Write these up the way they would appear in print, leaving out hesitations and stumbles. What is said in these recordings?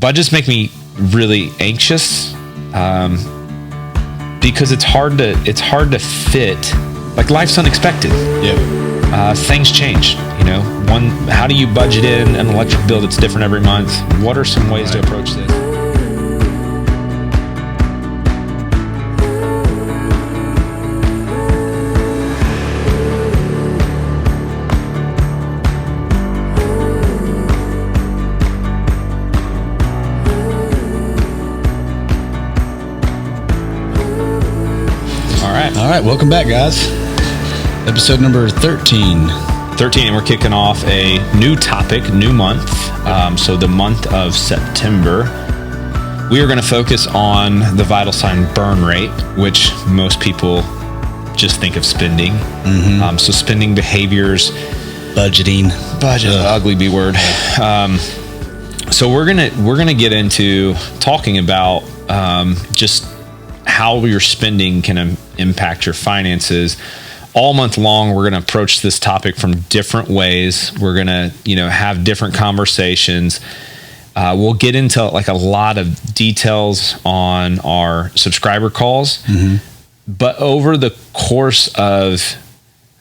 budgets make me really anxious because it's hard to fit. Like, life's unexpected. Yep. Things change. How do you budget in an electric bill that's different every month? What are some ways to approach this? All right, welcome back, guys. Episode number 13. 13, and we're kicking off a new topic, new month. So the month of September, we are going to focus on the vital sign burn rate, which most people just think of spending. Mm-hmm. So spending behaviors, budget, ugly B word. So we're gonna get into talking about just how your spending can impact your finances. All month long, we're going to approach this topic from different ways. We're going to, have different conversations. We'll get into like a lot of details on our subscriber calls. Mm-hmm. But over the course of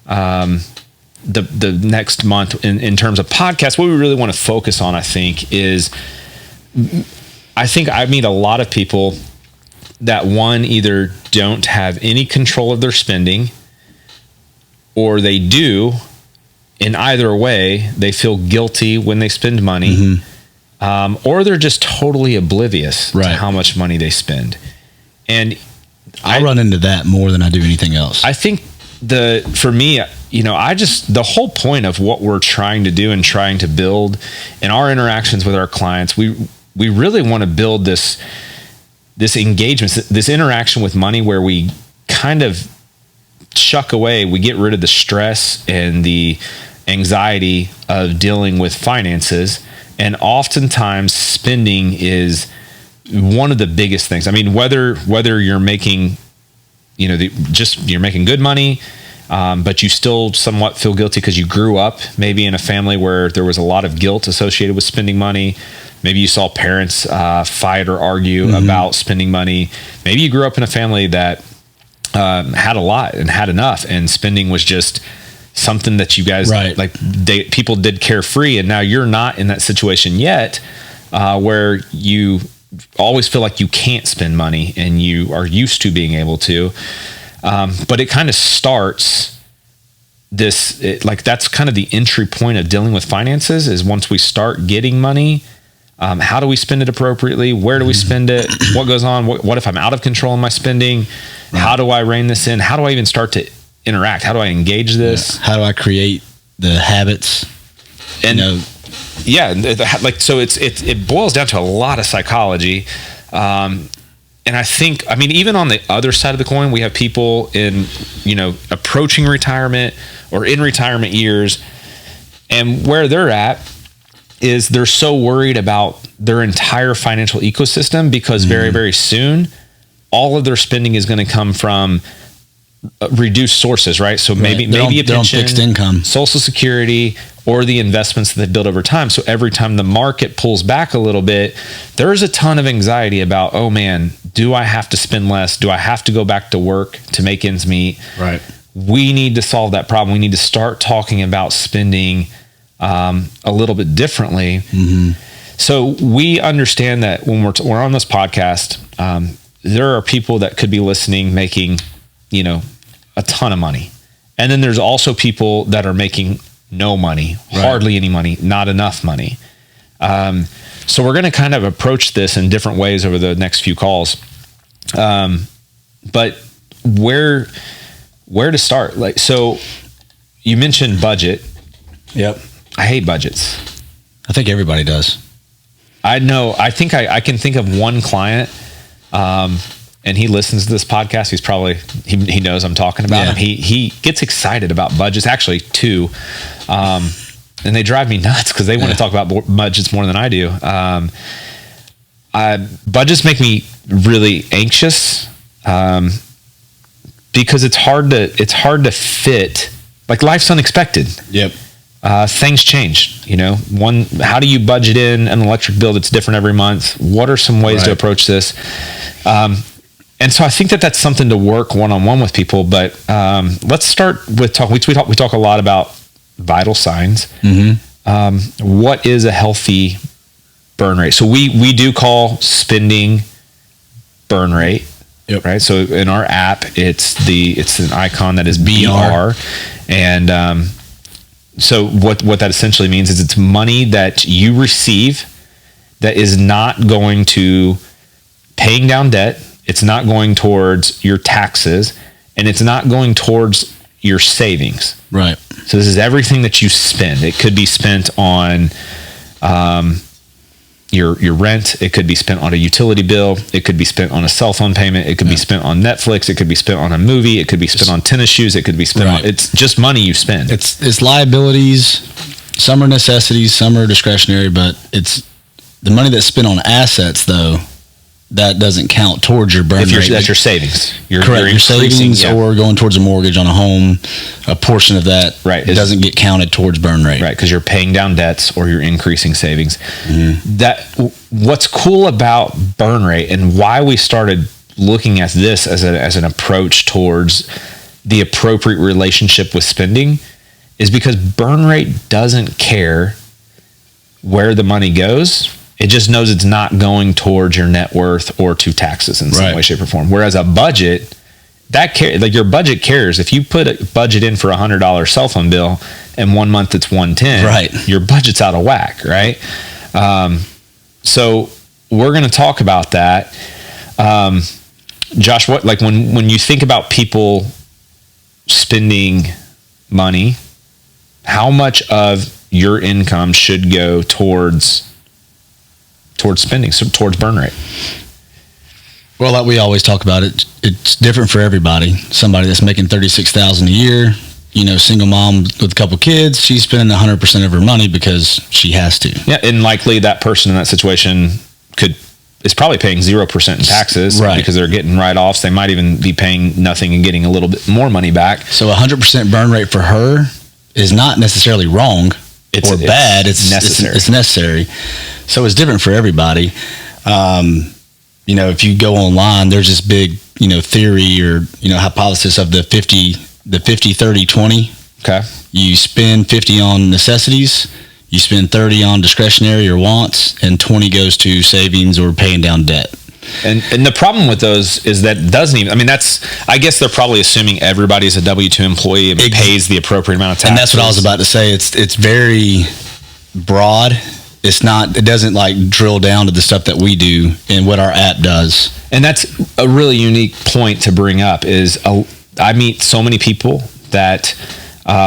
the next month, in terms of podcasts, what we really want to focus on, I think I meet a lot of people that either don't have any control of their spending, or they do. In either way, they feel guilty when they spend money, mm-hmm. Or they're just totally oblivious to how much money they spend. And I run into that more than I do anything else. I think for me, the whole point of what we're trying to do and trying to build in our interactions with our clients, we really want to build this engagement, this interaction with money where we kind of shuck away, we get rid of the stress and the anxiety of dealing with finances. And oftentimes spending is one of the biggest things. I mean, whether you're making, you're making good money, but you still somewhat feel guilty because you grew up maybe in a family where there was a lot of guilt associated with spending money. Maybe you saw parents fight or argue mm-hmm. about spending money. Maybe you grew up in a family that had a lot and had enough, and spending was just something that you guys people did carefree, and now you're not in that situation yet, where you always feel like you can't spend money and you are used to being able to. But it kind of starts that's kind of the entry point of dealing with finances, is once we start getting money. How do we spend it appropriately? Where do we spend it? What goes on? What if I'm out of control in my spending? Right. How do I rein this in? How do I even start to interact? How do I engage this? Yeah. How do I create the habits? And so it boils down to a lot of psychology. And I think, even on the other side of the coin, we have people in, approaching retirement or in retirement years, and where they're at is they're so worried about their entire financial ecosystem because very, very soon, all of their spending is going to come from reduced sources, right? So maybe a pension, fixed income, Social Security, or the investments that they've built over time. So every time the market pulls back a little bit, there's a ton of anxiety about, oh man, do I have to spend less? Do I have to go back to work to make ends meet? Right. We need to solve that problem. We need to start talking about spending a little bit differently. Mm-hmm. So we understand that when we're on this podcast, there are people that could be listening making, a ton of money. And then there's also people that are making no money, hardly any money, not enough money. So we're going to kind of approach this in different ways over the next few calls. But where to start? So you mentioned budget. Yep. I hate budgets. I think everybody does. I know. I think I can think of one client, and he listens to this podcast. He's probably, he knows I'm talking about him. He gets excited about budgets, actually two. And they drive me nuts because they want to talk about budgets more than I do. Budgets make me really anxious, because it's hard to fit. Like, life's unexpected. Yep. things change. How do you budget in an electric bill that's different every month? What are some ways to approach this? And so I think that's something to work one-on-one with people. But let's start with talk. We talk a lot about vital signs. What is a healthy burn rate? So we do call spending burn rate. Yep. Right. So in our app, it's an icon that is BR, and so what that essentially means is it's money that you receive that is not going to paying down debt. It's not going towards your taxes, and it's not going towards your savings. Right. So this is everything that you spend. It could be spent on your rent. It could be spent on a utility bill. It could be spent on a cell phone payment. It could be spent on Netflix. It could be spent on a movie. It could be spent on tennis shoes. It could be spent on, it's just money you spend. It's liabilities. Some are necessities, some are discretionary, but it's the money that's spent on assets, though, that doesn't count towards your burn rate. That's your savings. Correct. Your savings or going towards a mortgage on a home, a portion of that doesn't get counted towards burn rate. Right, because you're paying down debts or you're increasing savings. What's cool about burn rate and why we started looking at this as an approach towards the appropriate relationship with spending is because burn rate doesn't care where the money goes. It just knows it's not going towards your net worth or to taxes in some way, shape, or form. Whereas a budget, your budget cares. If you put a budget in for $100 cell phone bill and 1 month it's $110, your budget's out of whack, right? So we're going to talk about that. Josh, when you think about people spending money, how much of your income should go towards spending, so towards burn rate? Well, like we always talk about, it's different for everybody. Somebody that's making $36,000 a year, single mom with a couple kids, she's spending 100% of her money because she has to. Yeah, and likely that person in that situation is probably paying 0% in taxes because they're getting write-offs. They might even be paying nothing and getting a little bit more money back. So 100% burn rate for her is not necessarily wrong or bad. It's necessary. It's necessary. So it's different for everybody. If you go online, there's this big, theory or, hypothesis of the 50, 30, 20. Okay. You spend 50 on necessities, you spend 30 on discretionary or wants, and 20 goes to savings or paying down debt. And the problem with those is that doesn't even, I guess they're probably assuming everybody's a W-2 employee and pays the appropriate amount of taxes. And that's what I was about to say. It's very broad. It doesn't drill down to the stuff that we do and what our app does. And that's a really unique point to bring up is I meet so many people that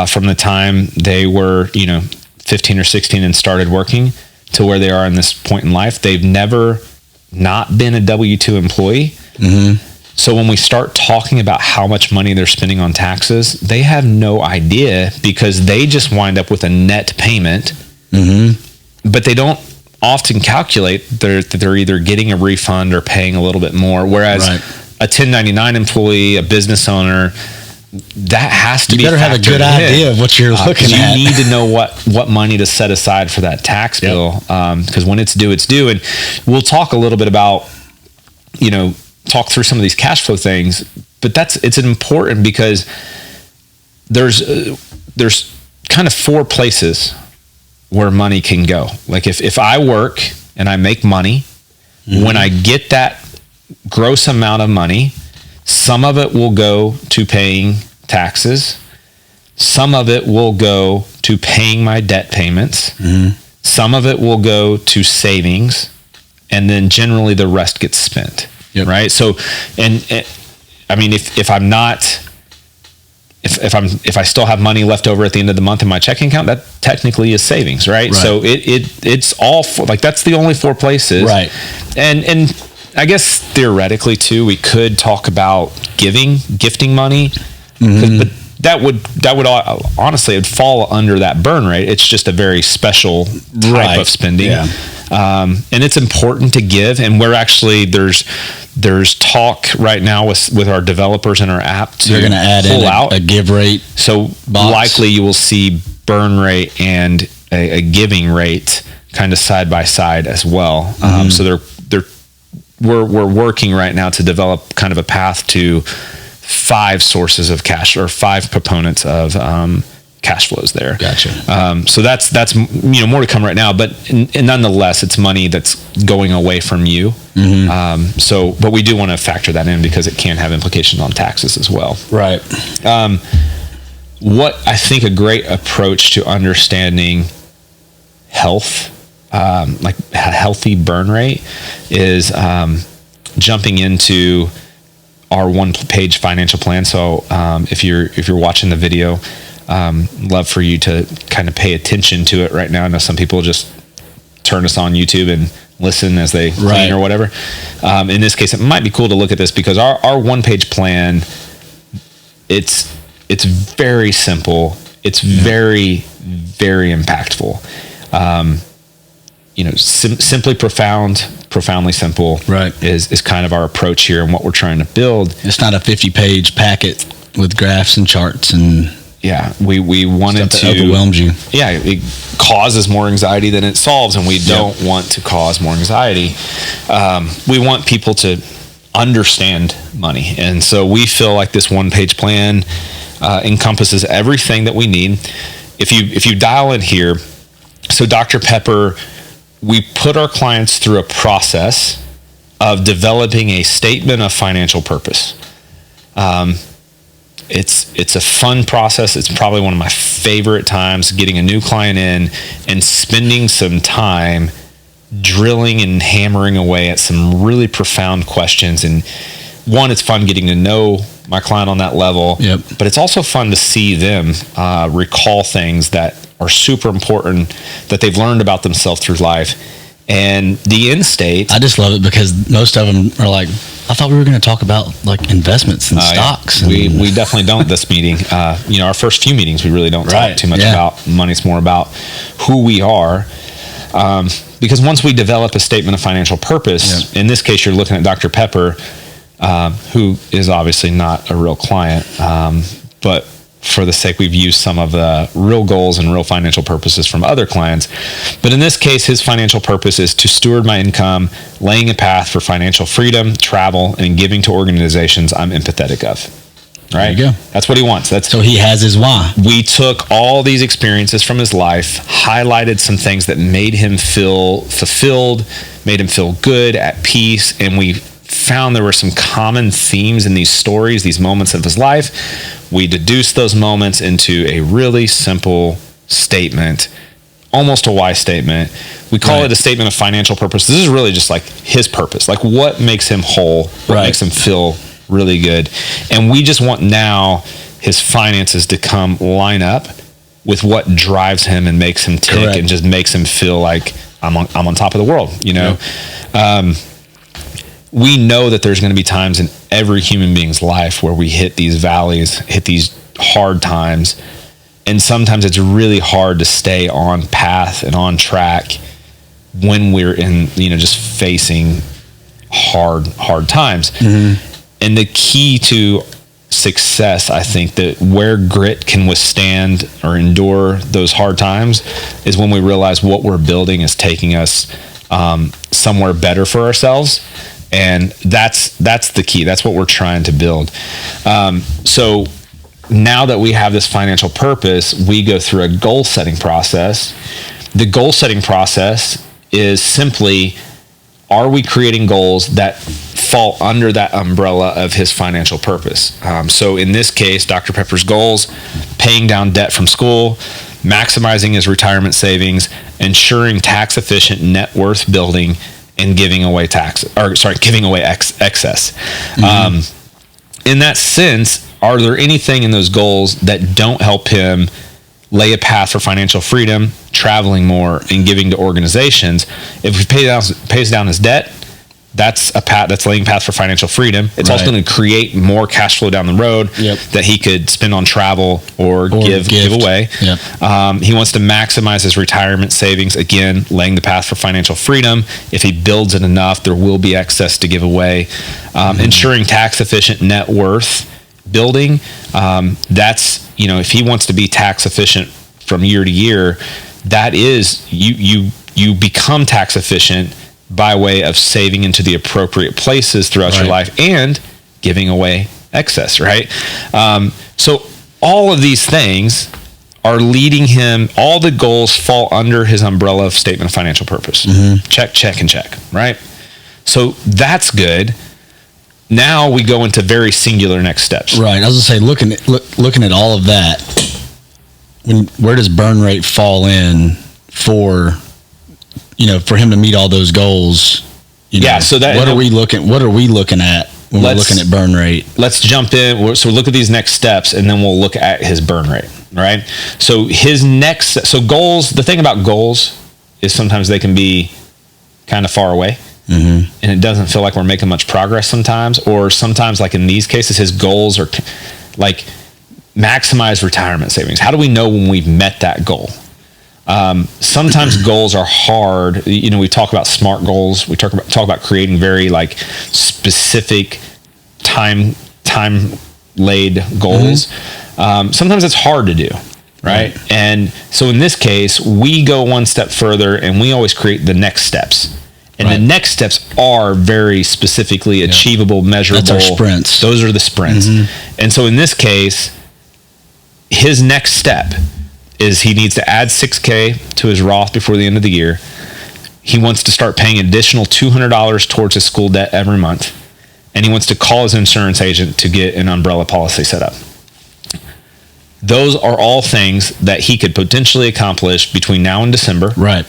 from the time they were, 15 or 16 and started working to where they are in this point in life, they've never not been a W-2 employee. So when we start talking about how much money they're spending on taxes, they have no idea because they just wind up with a net payment. But they don't often calculate that they're either getting a refund or paying a little bit more. Whereas a 1099 employee, a business owner, that has to be. You better have a good idea of what you're looking at. You need to know what money to set aside for that tax bill, because when it's due, it's due. And we'll talk a little bit about, talk through some of these cash flow things. But it's important because there's kind of 4 places where money can go. Like if I work and I make money, when I get that gross amount of money, some of it will go to paying taxes. Some of it will go to paying my debt payments. Some of it will go to savings. And then generally the rest gets spent. Right. So, if I'm not, if I still have money left over at the end of the month in my checking account, that technically is savings, right? So it's all that's the only 4 places, right? And I guess theoretically too, we could talk about gifting money, but that would honestly it'd fall under that burn rate. It's just a very special type of spending, and it's important to give. And we're actually there's talk right now with our developers in our app to they're going to add in a give rate. So likely you will see burn rate and a giving rate kind of side by side as well. So we're working right now to develop kind of a path to 5 sources of cash, or 5 proponents of cash flows there. Gotcha. So that's more to come right now, but nonetheless, it's money that's going away from you. But we do want to factor that in because it can have implications on taxes as well. Right. What I think a great approach to understanding health, like a healthy burn rate, is jumping into our 1-page financial plan. So if you're watching the video, love for you to kind of pay attention to it right now. I know some people just turn us on YouTube and listen as they clean or whatever. In this case, it might be cool to look at this because our 1-page plan, it's very simple. It's very, very impactful. Simply profoundly simple. Right. Is kind of our approach here and what we're trying to build. It's not a 50-page packet with graphs and charts and we wanted to overwhelms you. It causes more anxiety than it solves, and we don't want to cause more anxiety. We want people to understand money, and so we feel like this 1-page plan encompasses everything that we need. If you dial in here, so Dr. Pepper, we put our clients through a process of developing a statement of financial purpose. It's a fun process. It's probably one of my favorite times, getting a new client in and spending some time drilling and hammering away at some really profound questions. And one, it's fun getting to know my client on that level, but it's also fun to see them recall things that are super important that they've learned about themselves through life. And the end state, I just love it because most of them are like, I thought we were going to talk about like investments and stocks. We definitely don't this meeting. Our first few meetings, we really don't talk too much about money. It's more about who we are. Because once we develop a statement of financial purpose, in this case, you're looking at Dr. Pepper, who is obviously not a real client, but for the sake, we've used some of the real goals and real financial purposes from other clients. But in this case, his financial purpose is to steward my income, laying a path for financial freedom, travel, and giving to organizations I'm empathetic of. Right? There you go. That's what he wants. So he has his why. We took all these experiences from his life, highlighted some things that made him feel fulfilled, made him feel good, at peace, and we found there were some common themes in these stories, these moments of his life. We deduced those moments into a really simple statement, almost a why statement. We call it a statement of financial purpose. This is really just like his purpose, like what makes him whole, what makes him feel really good. And we just want now his finances to line up with what drives him and makes him tick and just makes him feel like I'm on top of the world, we know that there's going to be times in every human being's life where we hit these valleys, hit these hard times. And sometimes it's really hard to stay on path and on track when we're in, just facing hard times. And the key to success, I think, that where grit can withstand or endure those hard times is when we realize what we're building is taking us somewhere better for ourselves. And that's the key. That's what we're trying to build. So now that we have this financial purpose, we go through a goal setting process. The goal setting process is simply, are we creating goals that fall under that umbrella of his financial purpose? So in this case, Dr. Pepper's goals: paying down debt from school, maximizing his retirement savings, ensuring tax efficient net worth building, and giving away excess. In that sense, are there anything in those goals that don't help him lay a path for financial freedom, traveling more, and giving to organizations? If he pays down his debt, that's laying a path for financial freedom. It's also going to create more cash flow down the road that he could spend on travel or give away. He wants to maximize his retirement savings, again, laying the path for financial freedom. If he builds it enough, there will be excess to give away. Ensuring tax efficient net worth building. That's, if he wants to be tax efficient from year to year, that is, you become tax efficient by way of saving into the appropriate places throughout your life and giving away excess, right? So all of these things are leading him, all the goals fall under his umbrella of statement of financial purpose. Check, check, and check, right? So that's good. Now we go into very singular next steps. Right. I was going to say, looking at all of that, where does burn rate fall in for, for him to meet all those goals? So that, what are we looking at when we're looking at burn rate? Let's jump in. So look at these next steps, and then we'll look at his burn rate, right? So goals, the thing about goals is sometimes they can be kind of far away. And it doesn't feel like we're making much progress sometimes, or sometimes, like in these cases, his goals are like maximize retirement savings. How do we know when we've met that goal? Sometimes goals are hard. We talk about SMART goals. We talk about creating very like specific time laid goals. Sometimes it's hard to do, right? And so in this case, we go one step further, and we always create the next steps. And the next steps are very specifically achievable, measurable. That's our sprints. Those are the sprints. And so in this case, his next step is he needs to add $6,000 to his Roth before the end of the year. He wants to start paying additional $200 towards his school debt every month. And he wants to call his insurance agent to get an umbrella policy set up. Those are all things that he could potentially accomplish between now and December. Right.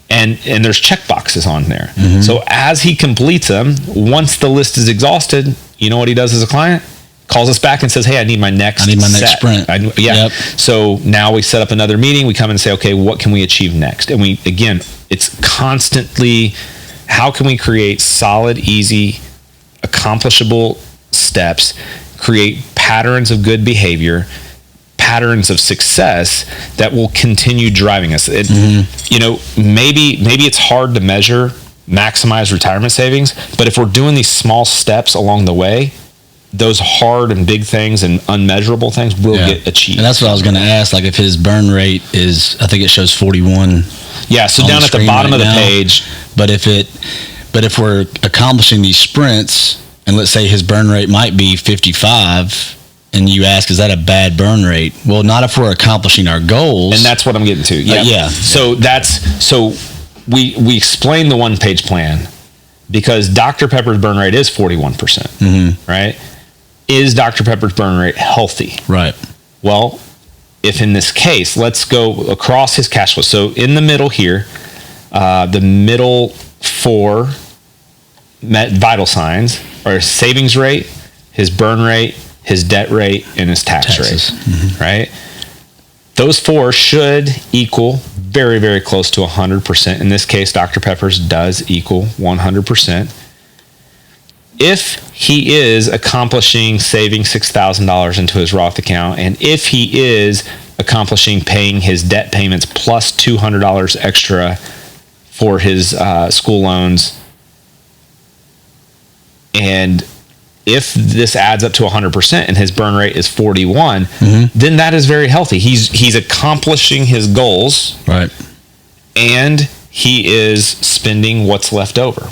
And there's check boxes on there. So as he completes them, once the list is exhausted, you know what he does as a client? Calls us back and says, hey, I need my next sprint. So now we set up another meeting. We come in and say, okay, what can we achieve next? And it's constantly, how can we create solid, easy, accomplishable steps, create patterns of good behavior, patterns of success that will continue driving us. Maybe it's hard to measure, maximize retirement savings, but if we're doing these small steps along the way, those hard and big things and unmeasurable things will get achieved. And that's what I was going to ask. Like if his burn rate is, I think it shows 41. Yeah. So down at the bottom of the page. But if we're accomplishing these sprints, and let's say his burn rate might be 55, and you ask, is that a bad burn rate? Well, not if we're accomplishing our goals. And that's what I'm getting to. Yeah. So we explain the one-page plan because Dr. Pepper's burn rate is 41%, right? Is Dr. Pepper's burn rate healthy? Right. Well, if in this case, let's go across his cash flow. So in the middle here, the middle four vital signs are his savings rate, his burn rate, his debt rate, and his taxes rate, right? Those four should equal very, very close to 100%. In this case, Dr. Pepper's does equal 100%. If he is accomplishing saving $6,000 into his Roth account, and if he is accomplishing paying his debt payments plus $200 extra for his school loans, and if this adds up to 100% and his burn rate is 41, then that is very healthy. He's accomplishing his goals, right? And he is spending what's left over.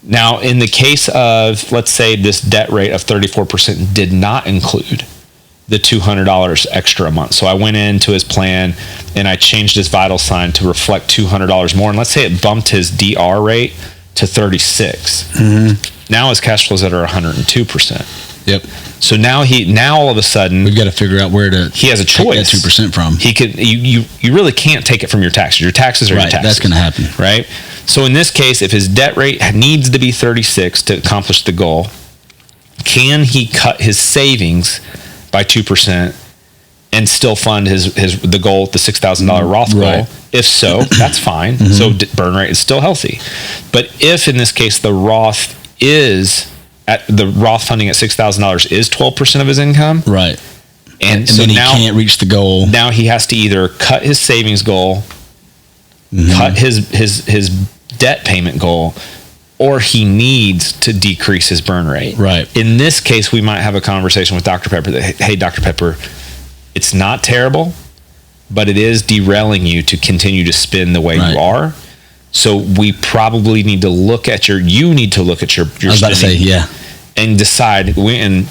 Now, in the case of, let's say this debt rate of 34% did not include the $200 extra a month. So I went into his plan and I changed his vital sign to reflect $200 more. And let's say it bumped his DR rate to 36. Now his cash flows at are 102%. Yep. So now all of a sudden we've got to figure out where to. He has a choice. Take that 2% from. He could. You really can't take it from your taxes. Your taxes are your taxes. That's going to happen. Right. So in this case, if his debt rate needs to be 36 to accomplish the goal, can he cut his savings by 2% and still fund the goal, the $6,000 Roth goal? If so, that's fine. So burn rate is still healthy. But if in this case the Roth funding at $6,000 is 12% of his income, right? And so then he now can't reach the goal. Now he has to either cut his savings goal, cut his debt payment goal, or he needs to decrease his burn rate. Right. In this case, we might have a conversation with Dr. Pepper that, hey, Dr. Pepper, it's not terrible, but it is derailing you to continue to spend the way you are. So we probably need to look at your I was about to say, and decide when,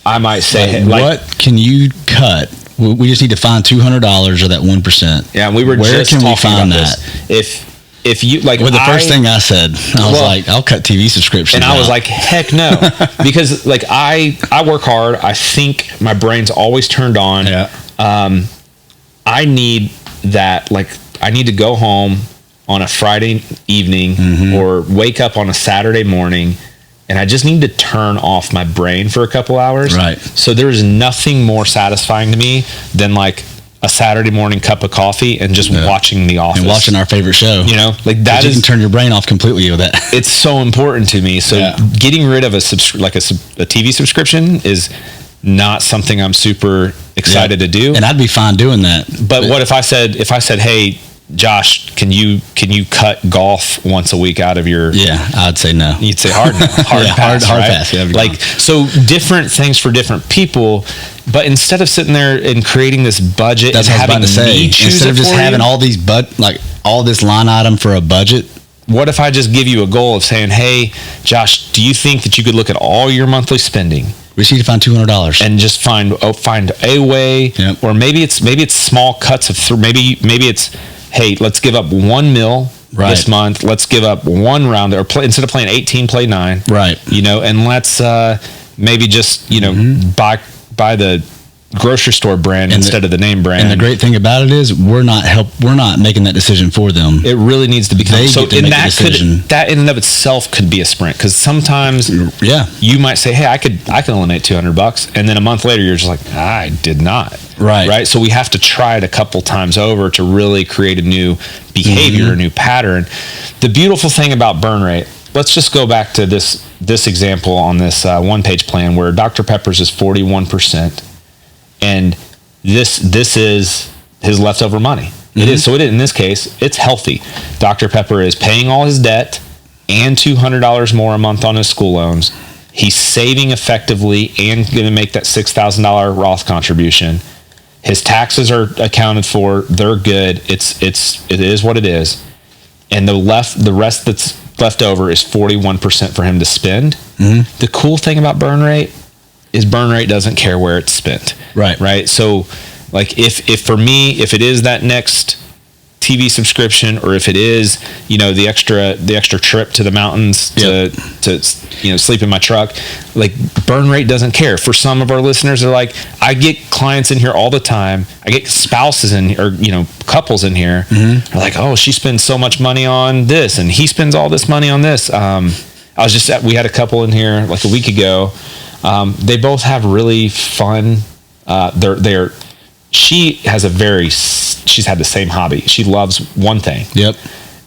I might say, what can you cut? We just need to find $200 or that 1%. Yeah, and we were Where just can we talking find about that? This. If you like, the first thing I said, I was like, I'll cut TV subscriptions. And I was like, heck no, because like I work hard. I think my brain's always turned on. Yeah. I need that. Like, I need to go home on a Friday evening or wake up on a Saturday morning, and I just need to turn off my brain for a couple hours. Right. So there's nothing more satisfying to me than like a Saturday morning cup of coffee and just watching The Office. And watching our favorite show. Like that you can turn your brain off completely with that. It's so important to me. So getting rid of a TV subscription is not something I'm super excited to do. And I'd be fine doing that. But what if I said, hey, Josh, can you cut golf once a week out of your? Yeah, I'd say no. You'd say hard pass. Hard right? pass. Yeah, like, so different things for different people. But instead of sitting there and creating this budget, that's and what I was about to say. Instead of just having all these all this line item for a budget, what if I just give you a goal of saying, hey, Josh, do you think that you could look at all your monthly spending? We just need to find $200 and just find a way, or maybe it's small cuts of maybe it's, hey, let's give up $1 million this month. Let's give up one round, or instead of playing 18, play 9. Right. And let's maybe just buy the grocery store brand instead of the name brand. And the great thing about it is we're not making that decision for them. It really needs to become that in and of itself could be a sprint, because sometimes you might say, hey, I can eliminate $200, and then a month later you're just like, I did not. Right. So we have to try it a couple times over to really create a new behavior, a new pattern. The beautiful thing about burn rate, let's just go back to this example on this one-page plan where Dr. Pepper's is 41%, and this is his leftover money. It is. So in this case, it's healthy. Dr. Pepper is paying all his debt and $200 more a month on his school loans. He's saving effectively and going to make that $6,000 Roth contribution. His taxes are accounted for. They're good. It is what it is. And the rest that's left over is 41% for him to spend. The cool thing about burn rate is burn rate doesn't care where it's spent. Right. So like if for me, if it is that next TV subscription, or if it is, the extra trip to the mountains to sleep in my truck, like burn rate doesn't care. For some of our listeners, they're like, I get clients in here all the time. I get spouses or couples in here. They're like, oh, she spends so much money on this and he spends all this money on this. We had a couple in here like a week ago. They both have really fun. She's had the same hobby. She loves one thing.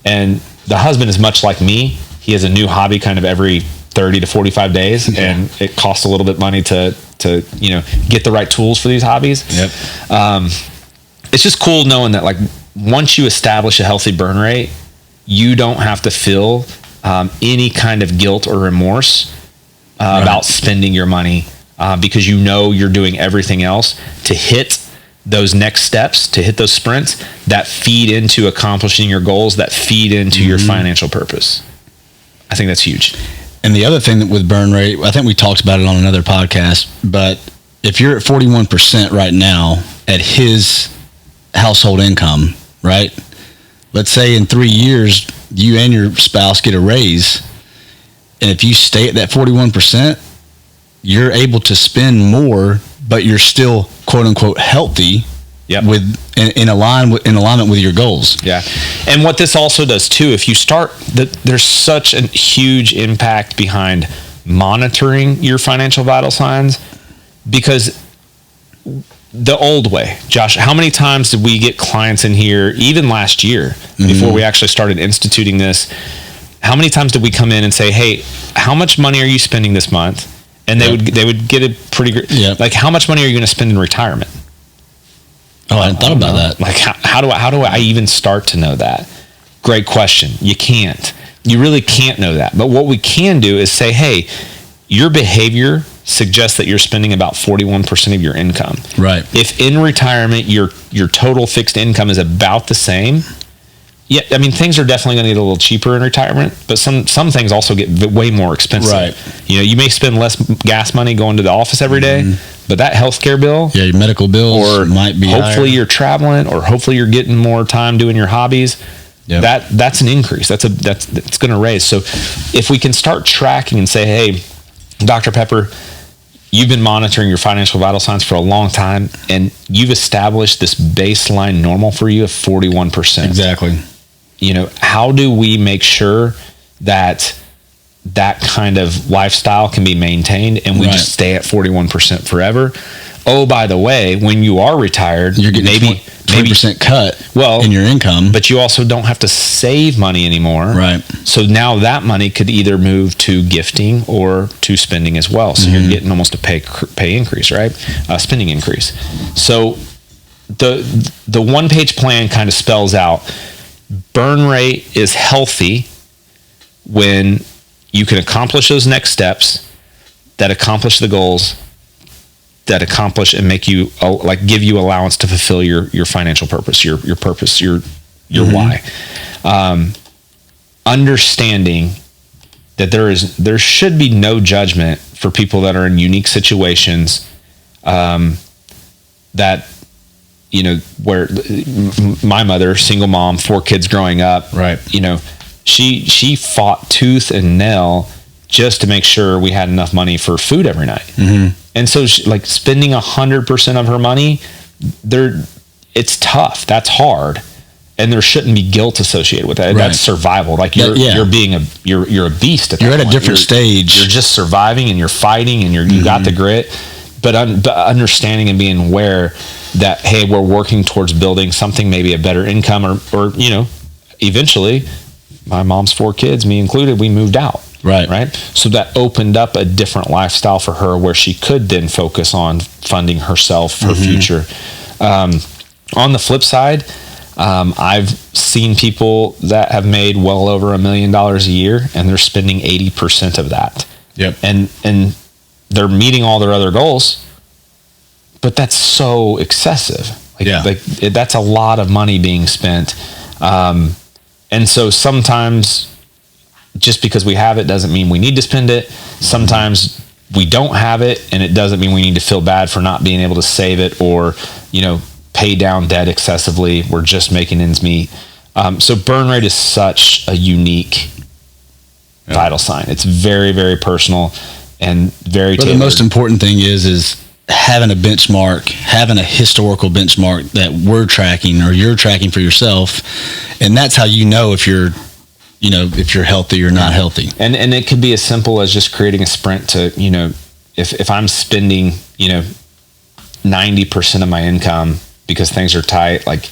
And the husband is much like me. He has a new hobby kind of every 30 to 45 days, and it costs a little bit of money to get the right tools for these hobbies. It's just cool knowing that like once you establish a healthy burn rate, you don't have to feel any kind of guilt or remorse about spending your money, because you're doing everything else to hit those next steps, to hit those sprints that feed into accomplishing your goals, that feed into your financial purpose. I think that's huge. And the other thing that with burn rate, I think we talked about it on another podcast, but if you're at 41% right now at his household income, right? Let's say in 3 years, you and your spouse get a raise. And if you stay at that 41%, you're able to spend more, but you're still quote unquote healthy in alignment with your goals. Yeah. And what this also does too, if you start there's such a huge impact behind monitoring your financial vital signs, because the old way, Josh, how many times did we get clients in here, even last year, before we actually started instituting this? How many times did we come in and say, hey, how much money are you spending this month? And they would get a pretty good, like, how much money are you going to spend in retirement? Oh, I hadn't thought about that. Like, how do I even start to know that? Great question. You can't. You really can't know that. But what we can do is say, hey, your behavior suggests that you're spending about 41% of your income. Right. If in retirement your total fixed income is about the same, yeah, I mean, things are definitely going to get a little cheaper in retirement, but some things also get way more expensive. Right. You know, you may spend less gas money going to the office every day, but that healthcare bill, your medical bills, or might be hopefully higher. you're traveling, or hopefully you're getting more time doing your hobbies. Yep. That's an increase. That's going to raise. So if we can start tracking and say, hey, Dr. Pepper, you've been monitoring your financial vital signs for a long time, and you've established this baseline normal for you of 41%. Exactly. You know, how do we make sure that kind of lifestyle can be maintained and we just stay at 41% forever? Oh, by the way, when you are retired, you're getting maybe 20% cut in your income, but you also don't have to save money anymore. Right. So now that money could either move to gifting or to spending as well. So you're getting almost a pay increase, right? Spending increase. So the one-page plan kind of spells out burn rate is healthy when you can accomplish those next steps that accomplish the goals, that accomplish and make you give you allowance to fulfill your financial purpose, your purpose, your why. Understanding that there should be no judgment for people that are in unique situations, that, you know, where my mother, single mom, 4 kids growing up, right? You know, she fought tooth and nail just to make sure we had enough money for food every night. And so spending 100% of her money, it's tough. That's hard. And there shouldn't be guilt associated with that. Right. That's survival. Like you're being you're a beast at that point. You're at a different stage. You're just surviving and you're fighting and you got the grit, but understanding and being aware that, hey, we're working towards building something, maybe a better income or you know, eventually my mom's 4 kids, me included, we moved out. Right. So that opened up a different lifestyle for her where she could then focus on funding herself, her future. On the flip side, I've seen people that have made well over $1 million a year and they're spending 80% of that. Yep. And they're meeting all their other goals, but that's so excessive. That's a lot of money being spent. And so sometimes just because we have it doesn't mean we need to spend it. Sometimes we don't have it and it doesn't mean we need to feel bad for not being able to save it or, you know, pay down debt excessively. We're just making ends meet. So burn rate is such a unique vital sign. It's very, very personal and very tailored. The most important thing is having a benchmark, having a historical benchmark that we're tracking or you're tracking for yourself. And that's how you know if you're healthy or not healthy. And it could be as simple as just creating a sprint to, you know, if I'm spending, you know, 90% of my income because things are tight, like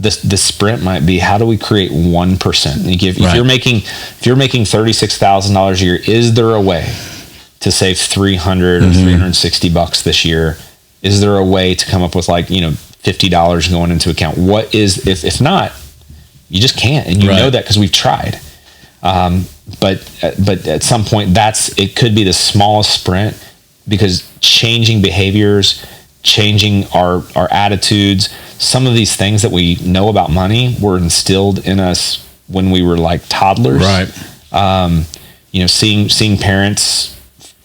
the sprint might be, how do we create 1%? If you're making $36,000 a year, is there a way to save $300 or $360 this year? Is there a way to come up with $50 going into account? What is, if not, you just can't, and you know that because we've tried. But at some point, it could be the smallest sprint, because changing behaviors, changing our attitudes, some of these things that we know about money were instilled in us when we were like toddlers. Right. Seeing parents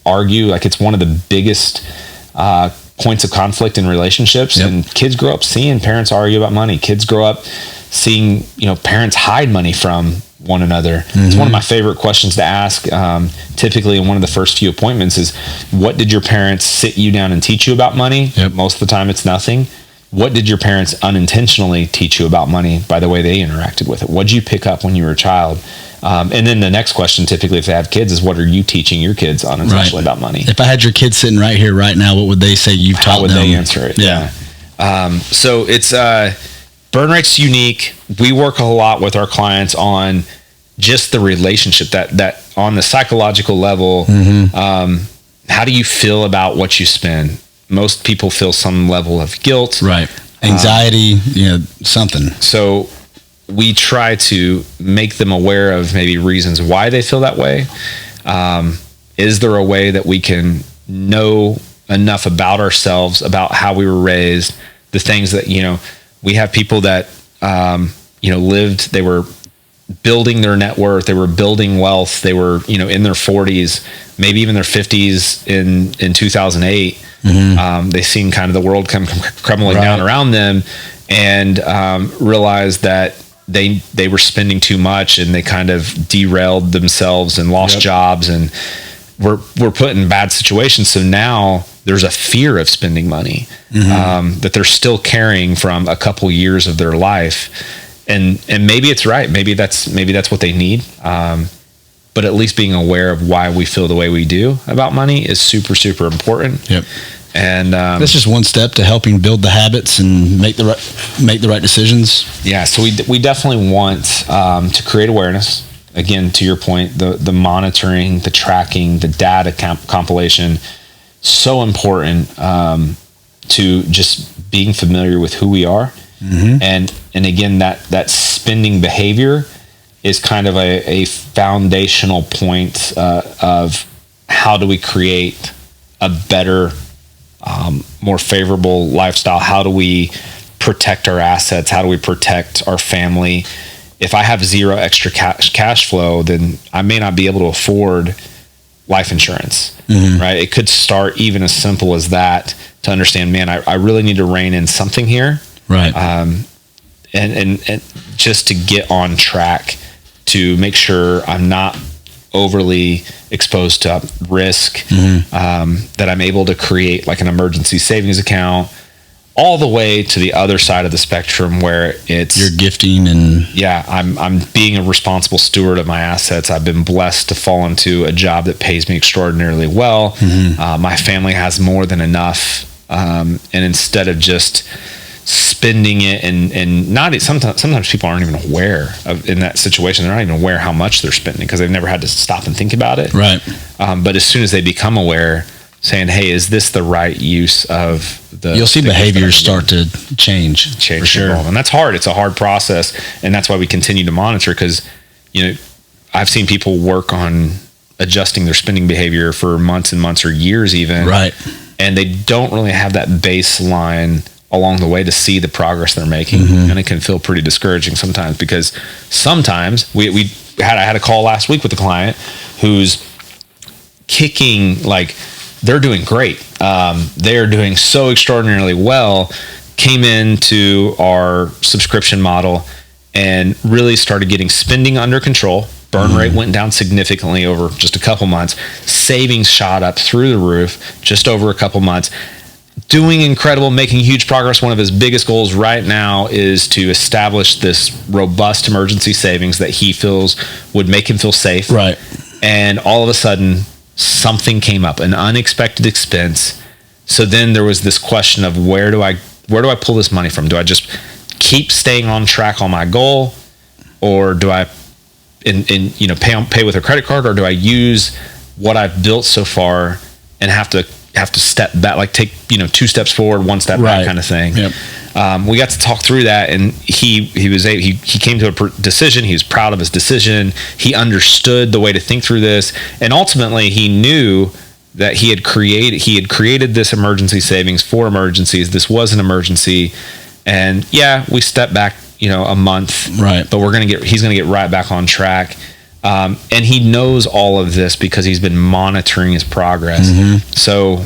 argue, it's one of the biggest points of conflict in relationships. Yep. And kids grow up seeing parents argue about money. Kids grow up seeing, parents hide money from one another. It's one of my favorite questions to ask, typically in one of the first few appointments, is what did your parents sit you down and teach you about money? Yep. Most of the time it's nothing. What did your parents unintentionally teach you about money by the way they interacted with it? What did you pick up when you were a child? And then the next question, typically if they have kids, is what are you teaching your kids unintentionally about money? If I had your kids sitting right here right now, what would they say you've taught them? How would they answer it? Yeah. So it's burn rate's unique. We work a lot with our clients on just the relationship that on the psychological level. How do you feel about what you spend? Most people feel some level of guilt, right? Anxiety, something. So we try to make them aware of maybe reasons why they feel that way. Is there a way that we can know enough about ourselves, about how we were raised, the things that, we have people that, lived, they were building their net worth, they were building wealth, they were, in their 40s, maybe even their 50s in 2008. They seen kind of the world come crumbling down around them, and realized that they were spending too much, and they kind of derailed themselves and lost jobs, and were put in bad situations. So now there's a fear of spending money that they're still carrying from a couple years of their life, and maybe it's right. Maybe that's what they need. But at least being aware of why we feel the way we do about money is super, super important. Yep. And that's just one step to helping build the habits and make the right decisions. Yeah. So we definitely want to create awareness. Again, to your point, the monitoring, the tracking, the data compilation, so important to just being familiar with who we are. And again, that spending behavior is kind of a foundational point of how do we create a better, more favorable lifestyle? How do we protect our assets? How do we protect our family? If I have zero extra cash flow, then I may not be able to afford life insurance, right? It could start even as simple as that, to understand, man, I really need to rein in something here. Right. And just to get on track to make sure I'm not overly exposed to risk, that I'm able to create like an emergency savings account, all the way to the other side of the spectrum where it's you're gifting and I'm being a responsible steward of my assets. I've been blessed to fall into a job that pays me extraordinarily well. My family has more than enough. And instead of just spending it and not, sometimes people aren't even aware of, in that situation, they're not even aware how much they're spending because they've never had to stop and think about it. Right. But as soon as they become aware, saying, hey, is this the right use of you'll see behaviors start to change for sure. And that's hard. It's a hard process. And that's why we continue to monitor, because, I've seen people work on adjusting their spending behavior for months and months or years even. Right. And they don't really have that baseline along the way to see the progress they're making. And it can feel pretty discouraging sometimes, because sometimes I had a call last week with a client who's kicking, like, they're doing great. They are doing so extraordinarily well, came into our subscription model and really started getting spending under control. Burn rate went down significantly over just a couple months. Savings shot up through the roof just over a couple months. Doing incredible, making huge progress. One of his biggest goals right now is to establish this robust emergency savings that he feels would make him feel safe. Right. And all of a sudden, something came up, an unexpected expense. So then there was this question of where do I pull this money from? Do I just keep staying on track on my goal, or do I pay with a credit card, or do I use what I've built so far and have to step back, like take 2 steps forward, 1 step back kind of thing. Yep. We got to talk through that, and he came to a decision. He was proud of his decision. He understood the way to think through this, and ultimately he knew that he had created this emergency savings for emergencies. This was an emergency, and we stepped back a month, right? But he's gonna get right back on track. And he knows all of this because he's been monitoring his progress. So,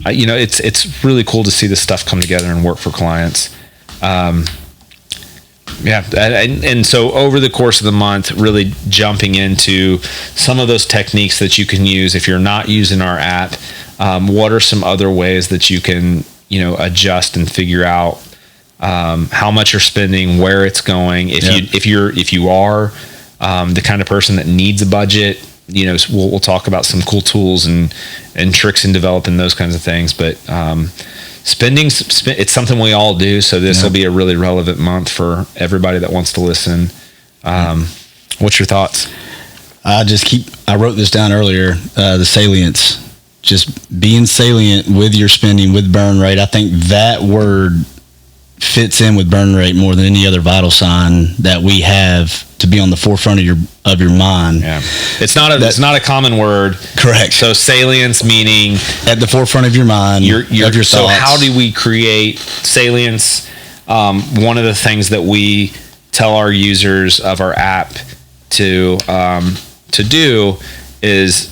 it's really cool to see this stuff come together and work for clients. And so over the course of the month, really jumping into some of those techniques that you can use if you're not using our app. What are some other ways that you can, adjust and figure out how much you're spending, where it's going. If you are the kind of person that needs a budget, we'll talk about some cool tools and tricks in developing those kinds of things. But spending, it's something we all do. So this will be a really relevant month for everybody that wants to listen. What's your thoughts? I wrote this down earlier, the salience, just being salient with your spending, with burn rate. I think that word fits in with burn rate more than any other vital sign that we have to be on the forefront of your mind. Yeah. It's not a common word. Correct. So salience meaning at the forefront of your mind, of your thoughts. So how do we create salience? One of the things that we tell our users of our app to do is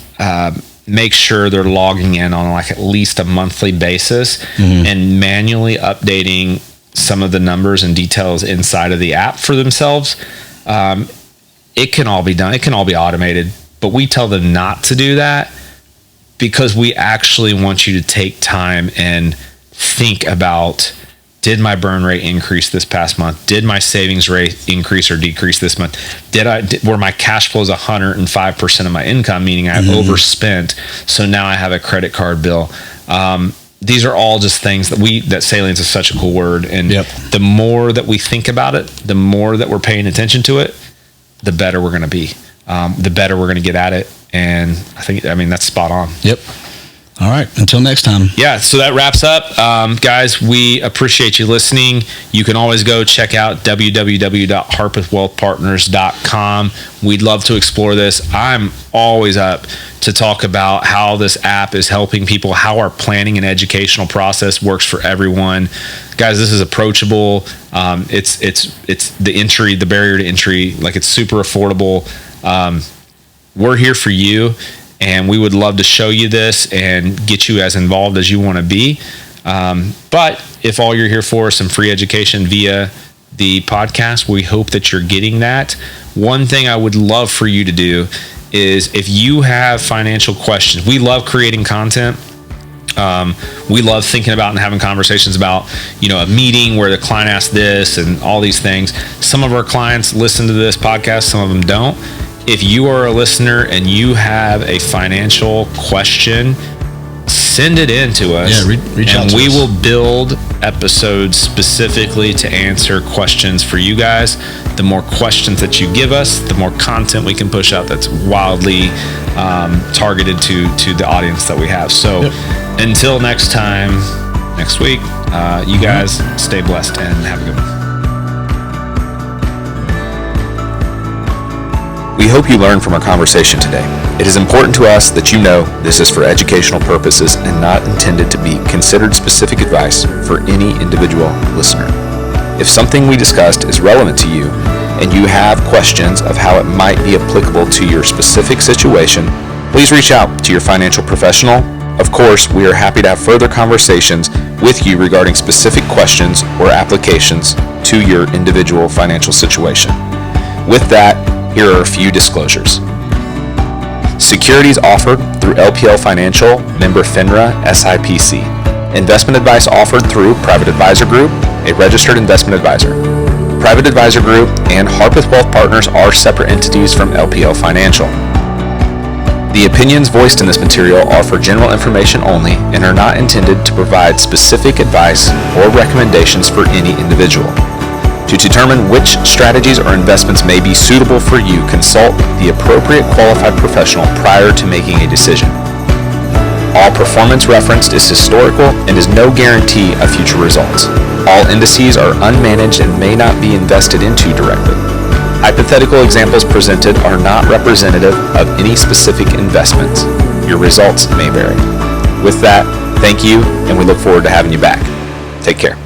make sure they're logging in on like at least a monthly basis and manually updating some of the numbers and details inside of the app for themselves. It can all be done. It can all be automated, but we tell them not to do that because we actually want you to take time and think about, did my burn rate increase this past month? Did my savings rate increase or decrease this month? Were my cash flows 105% of my income, meaning I overspent, so now I have a credit card bill? These are all just things that salience is such a cool word. And the more that we think about it, the more that we're paying attention to it, the better we're going to be. The better we're going to get at it. And I mean, that's spot on. Yep. All right. Until next time. Yeah. So that wraps up. Guys, we appreciate you listening. You can always go check out www.harpethwealthpartners.com. We'd love to explore this. I'm always up to talk about how this app is helping people, how our planning and educational process works for everyone. Guys, this is approachable. It's the barrier to entry, like it's super affordable. We're here for you. And we would love to show you this and get you as involved as you want to be. But if all you're here for is some free education via the podcast, we hope that you're getting that. One thing I would love for you to do is, if you have financial questions, we love creating content. We love thinking about and having conversations about, a meeting where the client asked this and all these things. Some of our clients listen to this podcast, some of them don't. If you are a listener and you have a financial question, send it in to us. Yeah, reach out to us. We will build episodes specifically to answer questions for you guys. The more questions that you give us, the more content we can push out that's wildly targeted to the audience that we have. So until next time, next week, you guys stay blessed and have a good one. We hope you learned from our conversation today. It is important to us that you know this is for educational purposes and not intended to be considered specific advice for any individual listener. If something we discussed is relevant to you and you have questions of how it might be applicable to your specific situation, please reach out to your financial professional. Of course, we are happy to have further conversations with you regarding specific questions or applications to your individual financial situation. With that, here are a few disclosures. Securities offered through LPL Financial, member FINRA, SIPC. Investment advice offered through Private Advisor Group, a registered investment advisor. Private Advisor Group and Harpeth Wealth Partners are separate entities from LPL Financial. The opinions voiced in this material are for general information only and are not intended to provide specific advice or recommendations for any individual. To determine which strategies or investments may be suitable for you, consult the appropriate qualified professional prior to making a decision. All performance referenced is historical and is no guarantee of future results. All indices are unmanaged and may not be invested into directly. Hypothetical examples presented are not representative of any specific investments. Your results may vary. With that, thank you, and we look forward to having you back. Take care.